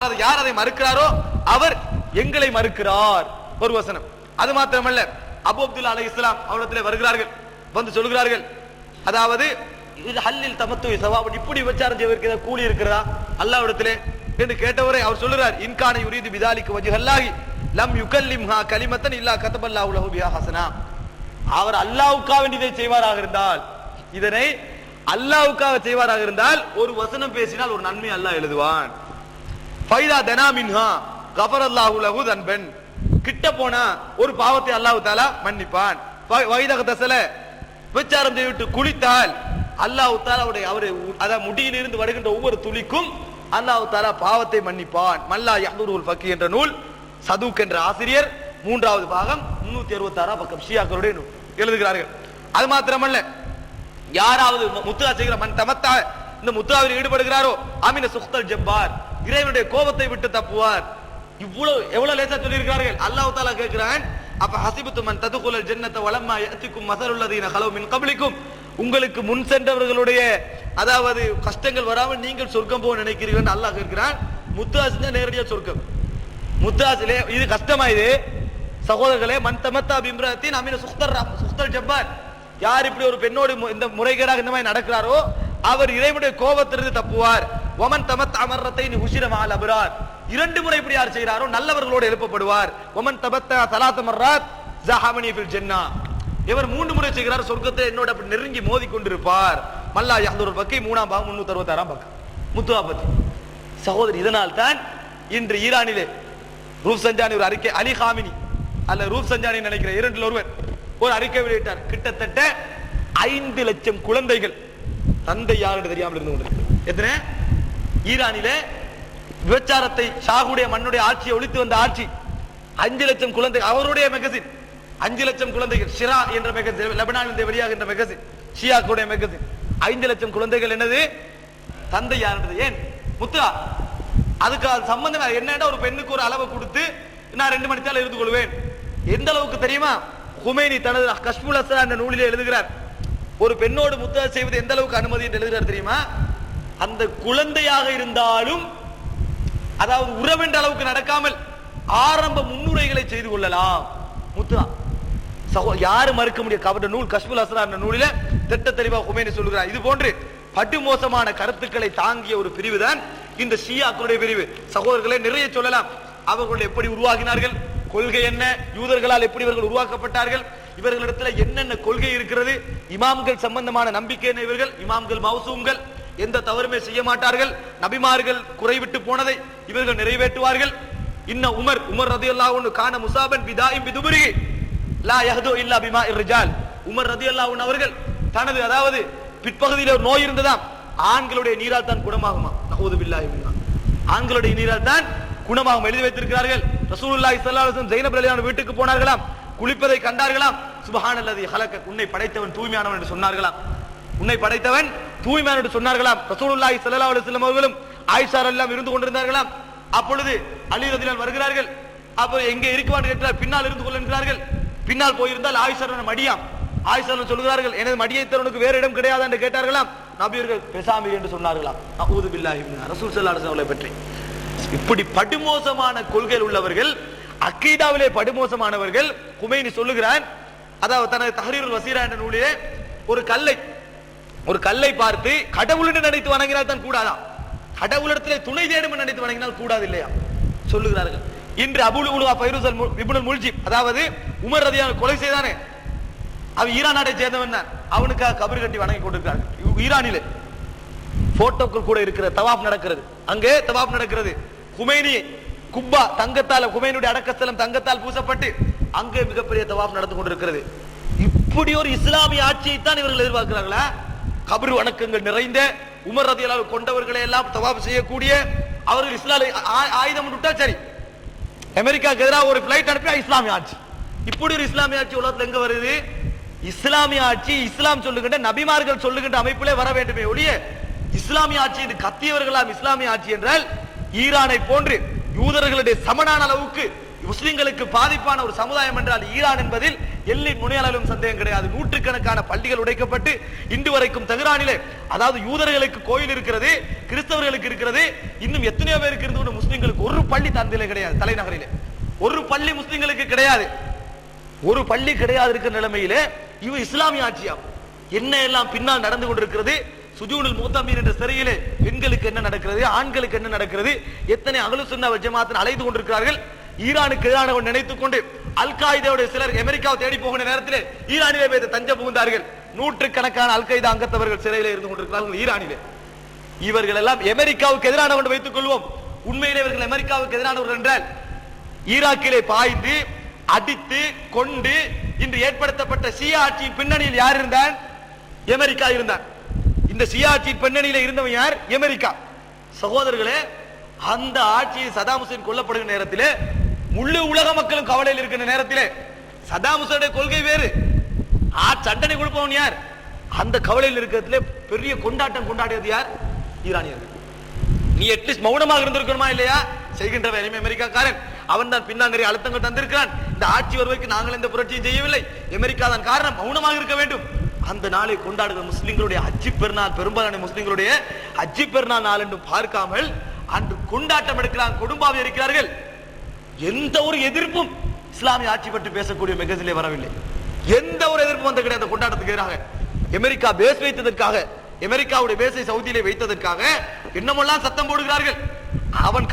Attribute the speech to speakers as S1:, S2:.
S1: யார் அதை மறுக்கிறாரோ அவர் எங்களை மறுக்கிறார். ஒரு வசனம். அது மாத்திரமல்ல, அபூ அப்துல்லா அலைஹிஸ்ஸலாம் அவரிடத்தில் வருகிறார்கள், வந்து சொல்கிறார்கள், அதாவது ஹல்லில் தமத்து சவாபன், இப்படி விபச்சாரம் செய்வதற்கு ஏதாவது கூலி இருக்கிறதா அல்லாஹ்விடத்திலே என்று கேட்டவரை அவர் சொல்கிறார், இன்கான யுரீது பிதாலிக வஜ்ஹல்லாஹி லம் யுகல்லிம்ஹா கலிமத்தன் இல்லா கதபல்லாஹு லஹு பிஹா ஹஸனா. அவர் அல்லாஹ்வுக்காக இதை செய்வாராக இருந்தால், இதனை அல்லாஹ்வுக்காக செய்வாராக இருந்தால் ஒரு வசனம் பேசினால் ஒரு நன்மை அல்லாஹ் எழுதுவான். ஃபைதா தனா மின்ஹா கஃபரல்லாஹு லஹு தன்பன், கிட்ட போனா ஒரு பாவத்தை அல்லாஹ் தஆலா மன்னிப்பான். வைதக தஸல, விபச்சாரம் செய்துவிட்டு குளித்தால் அல்லாஹ் தஆலா அவருடைய முடியிலிருந்து வருகின்ற ஒவ்வொரு துளிக்கும் அல்லாஹ் தஆலா பாவத்தை மன்னிப்பான். மல்லா யஹ்துருல் ஃபக்கி என்ற நூல், சதுக் என்ற ஆசிரியர் 3வது பாகம் 366 பக்கம் ஷியாக்களுடைய நூல் எழுதுகிறார்கள். அது மாத்திரமல்ல, யாராவது முத்துஆ செய்கிற மன் தமத்தா, இந்த முத்துஆவில் ஈடுபடுகிறாரோ அமின சுக்தல் ஜப்பார், இறைவனுடைய கோபத்தை விட்டு தப்புவார். எவ்வளவு லேசா சொல்லி இருக்கிறார்கள். அல்லாஹ் தஆலா கேட்கிறான், அப்ப ஹஸிபத்து மன் ததுகுல் ஜன்னத வலம்மா யஅதிகும் மஸலுல் லதீன கலவு மின் கப்லிகும், உங்களுக்கு முன் சென்றவர்களுடைய அதாவது கஷ்டங்கள் வராமல் நீங்கள் சொர்க்கம் போக நினைக்கிறீர்கள் என்று அல்லாஹ் கேட்கிறான். முத்துஆசில நேரடியா சொர்க்கம். முத்துஆசிலே இது கஷ்டமா? இது சகோதரர்களே, மன் தமத்தா பிம்ரத்தின் அமின சுக்தல் ஜப்பார், யார் இப்படி ஒரு பெண்ணோடு இந்த முறைகேடாக இந்த மாதிரி நடக்கிறாரோ அவர் இறைவனுடைய கோபத்திலிருந்து தப்புவார். ஒமன் தமத் அமர்ரத்தைன் ஹுஷிர மஅல் அப்ரார், 2 முறை இப்படி யார் செய்கிறாரோ நல்லவர்களோடு எழுப்பப்படுவார். ஒமன் தபத்த ஸலாத மர்ராத் ஸஹமனி ஃபில் ஜன்னah, இவர் 3 முறை செய்கிறார் சொர்க்கத்தை என்னோட அப்படி நெருங்கி மோதி கொண்டிருப்பார். மல்லா யஹ்துருல் ஃபக்கி 3ஆம் பாகம் 366ஆம் பக்கம் முத்துஆ பத்தி. சகோதரி, இதனால் தான் இன்று ஈரானிலே ரூப் சஞ்சானி ஒரு அறிக்கை, அலி காமினி அல்ல ரூப் சஞ்சானி நினைக்கிற இரண்டில் ஒருவர் ஒரு அறிக்கை வெளியிட்டார். கிட்டத்தட்ட 5 லட்சம் குழந்தைகள் தந்தை யார் என்று தெரியாமல் இருந்து கொண்டிருக்கிறது. எத்தனை? ஈரானிலே விபச்சாரத்தை ஷாகுடைய மண்ணுடைய ஆட்சியை ஒழித்து வந்த ஆட்சி 5 லட்சம் குழந்தை, அவருடைய மெகசின் 5 லட்சம் குழந்தைகள், ஷிரா என்ற மெகசின், லெபனானில் வெளியாகின்ற மெகசின், ஷியாக்குடைய மெகசின். 5 லட்சம் குழந்தைகள் என்னது? தந்தை யாருன்றது. ஏன் முத்துஆ அதுக்கு சம்பந்தம் என்னன்னா, ஒரு பெண்ணுக்கு ஒரு அளவு கொடுத்து நான் 2 மணி நேரம் இருந்து கொள்வேன். எந்த அளவுக்கு தெரியுமா? ஹுமைனி தனது கஷ்ஃபுல் அஸ்ரார் என்ற நூலிலே எழுதுகிறார், ஒரு பெண்ணோடு முத்துஆ செய்வது எந்த அளவுக்கு அனுமதி என்று எழுதுகிறார் தெரியுமா? அந்த குழந்தையாக இருந்தாலும் அதாவது உறவென்ற அளவுக்கு நடக்காமல் ஆரம்ப முன்னுரைகளை செய்து கொள்ளலாம். முத்துஆ யாரும் மறுக்க முடியும். அவருடைய நூல் கஷ்ஃபுல் அஸ்ரார் என்ற நூலில திட்ட தெளிவாக ஹுமைனி சொல்கிறார். இது போன்று படுமோசமான கருத்துக்களை தாங்கிய ஒரு பிரிவு தான் இந்த ஷியாக்களுடைய பிரிவு. சகோதரர்களே, நிறைய சொல்லலாம். அவர்கள் எப்படி உருவாகினார்கள், கொள்கை என்ன, யூதர்களால் எப்படி இவர்கள் உருவாக்கப்பட்டார்கள், இவர்களிடத்தில் என்னென்ன கொள்கை இருக்கிறது, இமாம்கள் சம்பந்தமான நம்பிக்கை என்ன, இவர்கள் இமாம்கள் மௌசூம்கள், எந்த தவறுமே செய்ய மாட்டார்கள், நபிமார்கள் குறைவிட்டு போனதை இவர்கள் நிறைவேற்றுவார்கள். இன்ன உமர் ரலியல்லாஹு அன்ஹு கான முஸாபன் பிதாஇம் பிதுபுரிஹி லா யஹது இல்லா பிமாஇர் ரிஜால், உமர் ரலியல்லாஹு அன்ஹு அவர்கள் தனது அதாவது பிற்பகுதியில் ஒரு நோய் இருந்ததாம், ஆண்களுடைய நீரால் தான் குணமாகுமா, நஊது பில்லாஹி மின்ஹா, ஆண்களுடைய நீரால் தான் குணமாகும் எழுதி வைத்திருக்கிறார்கள். ரசூலுல்லாஹி ஸல்லல்லாஹு அலைஹி வஸல்லம் ஜைனப் ரலியல்லாஹு அன்ஹா வீட்டுக்கு போனார்களாம், குளிப்பதை கண்டார்களாம். சுப்ஹானல்லதி ஹலக, உன்னை படைத்தவன் தூய்மையானவன் என்று சொன்னார்களாம். உன்னை படைத்தவன் தூய்மையானவன் என்று சொன்னார்களாம். ரசூலுல்லாஹி ஸல்லல்லாஹு அலைஹி வஸல்லம் அவர்களும் ஆயிஷா ரலியல்லாஹு இருந்து கொண்டிருந்தார்களாம். அப்பொழுது அலி ரலியல்லாஹு வருகிறார்கள். அப்போ எங்கே இருக்குவான்னு கேட்டார், பின்னால் இருந்து கொள்கிறார்கள். பின்னால் போயிருந்தால் ஆயிஷா மடியாம். ஆயிஷா சொல்கிறார்கள், எனது மடியை தருவனுக்கு வேறு இடம் கிடையாது என்று கேட்டார்களாம். நபியர்கள் பெசாமி என்று சொன்னார்களாம். நஊது பில்லாஹி மின்ஹா, ரசூல் ஸல்லல்லாஹு அலைஹி வஸல்லம் பற்றி. இப்படி படுமோசமான கொள்கைகள் உள்ளவர்கள், அக்கீதாவிலே படுமோசமானவர்கள். ஹுமைனி சொல்லுகிறான், அதாவது தனது தஹ்ரீருல் வஸீரா என்ற நூலிலே ஒரு கல்லை பார்த்து கடவுளிடம் நினைத்து வணங்கினால் தான் கூடாதா, கடவுளிடத்திலே துணை தேடும் நினைத்து வணங்கினால் கூடாது இல்லையா சொல்லுகிறார்கள். இன்று அபுல் உலுவா ஃபைரூஸ் இப்னுல் முல்ஜிம், அதாவது உமர் ரலியல்லாஹு கொலை செய்தானே, அவன் ஈரான் நாட்டை சேர்ந்தவன் தான், அவனுக்காக கபர் கட்டி வணங்கி கொண்டிருக்கிறார்கள். ஈரானிலே போட்டோக்கள் கூட இருக்கிற தவாப் நடக்கிறது, அங்கே தவாப் நடக்கிறது. ஹுமைனி குப்பா தங்கத்தால், ஹுமைனுடைய அடக்கஸ்தலம் தங்கத்தால் பூசப்பட்டு அங்கே மிகப்பெரிய தவாப் நடந்து கொண்டிருக்கிறது. இப்படி ஒரு இஸ்லாமிய ஆட்சியை தான் இவர்கள் எதிர்பார்க்கிறார்களா? கபர் வணக்கங்கள் நிறைந்த உமர் ரலியல்லாஹு கொண்டவர்களை எல்லாம் தவாப் செய்யக்கூடிய அவர்கள் இஸ்லாமை ஆயுதம் விட்டா சரி, அமெரிக்காவுக்கு எதிராக ஒரு பிளைட் அனுப்பி இஸ்லாமிய ஆட்சி. இப்படி ஒரு இஸ்லாமிய ஆட்சி உலகத்தில் எங்க வருது? இஸ்லாமிய ஆட்சி இஸ்லாம் சொல்லுகின்ற நபிமார்கள் சொல்லுகின்ற அமைப்பிலே வர வேண்டுமே ஒழிய இஸ்லாமிய ஆட்சி என்று கத்தியவர்களாம் இஸ்லாமிய ஆட்சி என்றால், ஈரானை போன்று யூதர்களுடைய சமனான அளவுக்கு முஸ்லிம்களுக்கு பாதிப்பான ஒரு சமுதாயம் என்றால் ஈரான் என்பதில் எல்லை முனையாலும் சந்தேகம் கிடையாது. நூற்றுக்கணக்கான பள்ளிகள் உடைக்கப்பட்டு இன்று வரைக்கும் தெஹ்ரானிலே, அதாவது யூதர்களுக்கு கோயில் இருக்கிறது, கிறிஸ்தவர்களுக்கு இருக்கிறது, இன்னும் எத்தனையோ பேருக்கு இருந்து முஸ்லிம்களுக்கு ஒரு பள்ளி தந்தையில கிடையாது. தலைநகரிலே ஒரு பள்ளி முஸ்லிம்களுக்கு கிடையாது. ஒரு பள்ளி கிடையாது இருக்கிற நிலைமையிலே இவ இஸ்லாமிய ஆட்சியா என்ன எல்லாம் பின்னால் நடந்து கொண்டிருக்கிறது. சுஜூனுல் முஹ்தமீன் என்ற சிறையிலே பெண்களுக்கு என்ன நடக்கிறது, ஆண்களுக்கு என்ன நடக்கிறது, எத்தனை அஹ்லு சுன்னா வல் ஜமாஅத் அலைந்து கொண்டிருக்கிறார்கள். ஈரானுக்கு எதிரான நினைத்துக் கொண்டு அல் காய்தாவுடைய சிலர் அமெரிக்காவை தேடி போகிற நேரத்திலே ஈரானிலே போய் தஞ்சம் புகுந்தார்கள். நூற்றுக்கணக்கான அல் காய்தா அங்கத்தவர்கள் சிறையிலே இருந்து கொண்டிருக்கிறார்கள் ஈரானிலே. இவர்கள் எல்லாம் அமெரிக்காவுக்கு எதிரான கொண்டு வைத்துக் கொள்வோம். உண்மையிலே இவர்கள் அமெரிக்காவுக்கு எதிரானவர்கள் என்றால் ஈராக்கிலே பாய்ந்து அடித்து கொண்டு இன்று ஏற்படுத்தப்பட்ட ஷியா ஆட்சியின் பின்னணியில் யார் இருந்தான்? அமெரிக்கா இருந்தான். இந்த ஷியா ஆட்சியின் பின்னணியில இருந்தவன் யார்? அமெரிக்கா. சகோதரர்களே, அந்த ஆட்சியில் சதாம் ஹுசைன் கொல்லப்படுகிற நேரத்திலே முழு உலக மக்களும் கவலையில் இருக்கிற நேரத்திலே சதாம் ஹுசைனுடைய கொள்கை வேறு, சண்டனை கொடுப்பவன் யார்? அந்த கவலையில் இருக்கிறதுல பெரிய கொண்டாட்டம் கொண்டாடியது யார்? ஈரானியர்கள். நீ அட்லீஸ்ட் மௌனமாக இருந்திருக்கணுமா இல்லையா? செய்கின்றவன் அமெரிக்காக்காரன், அவன் தான் பின்னால் நிறைய அழுத்தங்கள் தந்திருக்கிறான். இந்த ஆட்சி வருவதற்கு நாங்கள் எந்த புரட்சியும் செய்யவில்லை, அமெரிக்கா தான் காரணம், மௌனமாக இருக்க வேண்டும். அந்த நாளை கொண்டாடுகிற முஸ்லிம்களுடைய ஹஜ்ஜி பெருநாள், பெரும்பாலான முஸ்லிம்களுடைய ஹஜ்ஜி பெருநாள் நாள் என்று பார்க்காமல் அன்று கொண்டாட்டம் எடுக்கிறாங்க, கொடும்பாவி இருக்கிறார்கள். எந்த ஒரு எதிர்ப்பும் இஸ்லாமிய ஆட்சி பற்றி பேசக்கூடிய மெகசிலே வரவில்லை. எந்த ஒரு எதிர்ப்பும் வந்த கிடையாது. கொண்டாட்டத்துக்கு எதிராக அமெரிக்கா பேஸ் வைத்ததற்காக, அமெரிக்காவுடைய பேஸை சவுதியிலே வைத்ததற்காக என்னமெல்லாம் சத்தம் போடுகிறார்கள். அவன்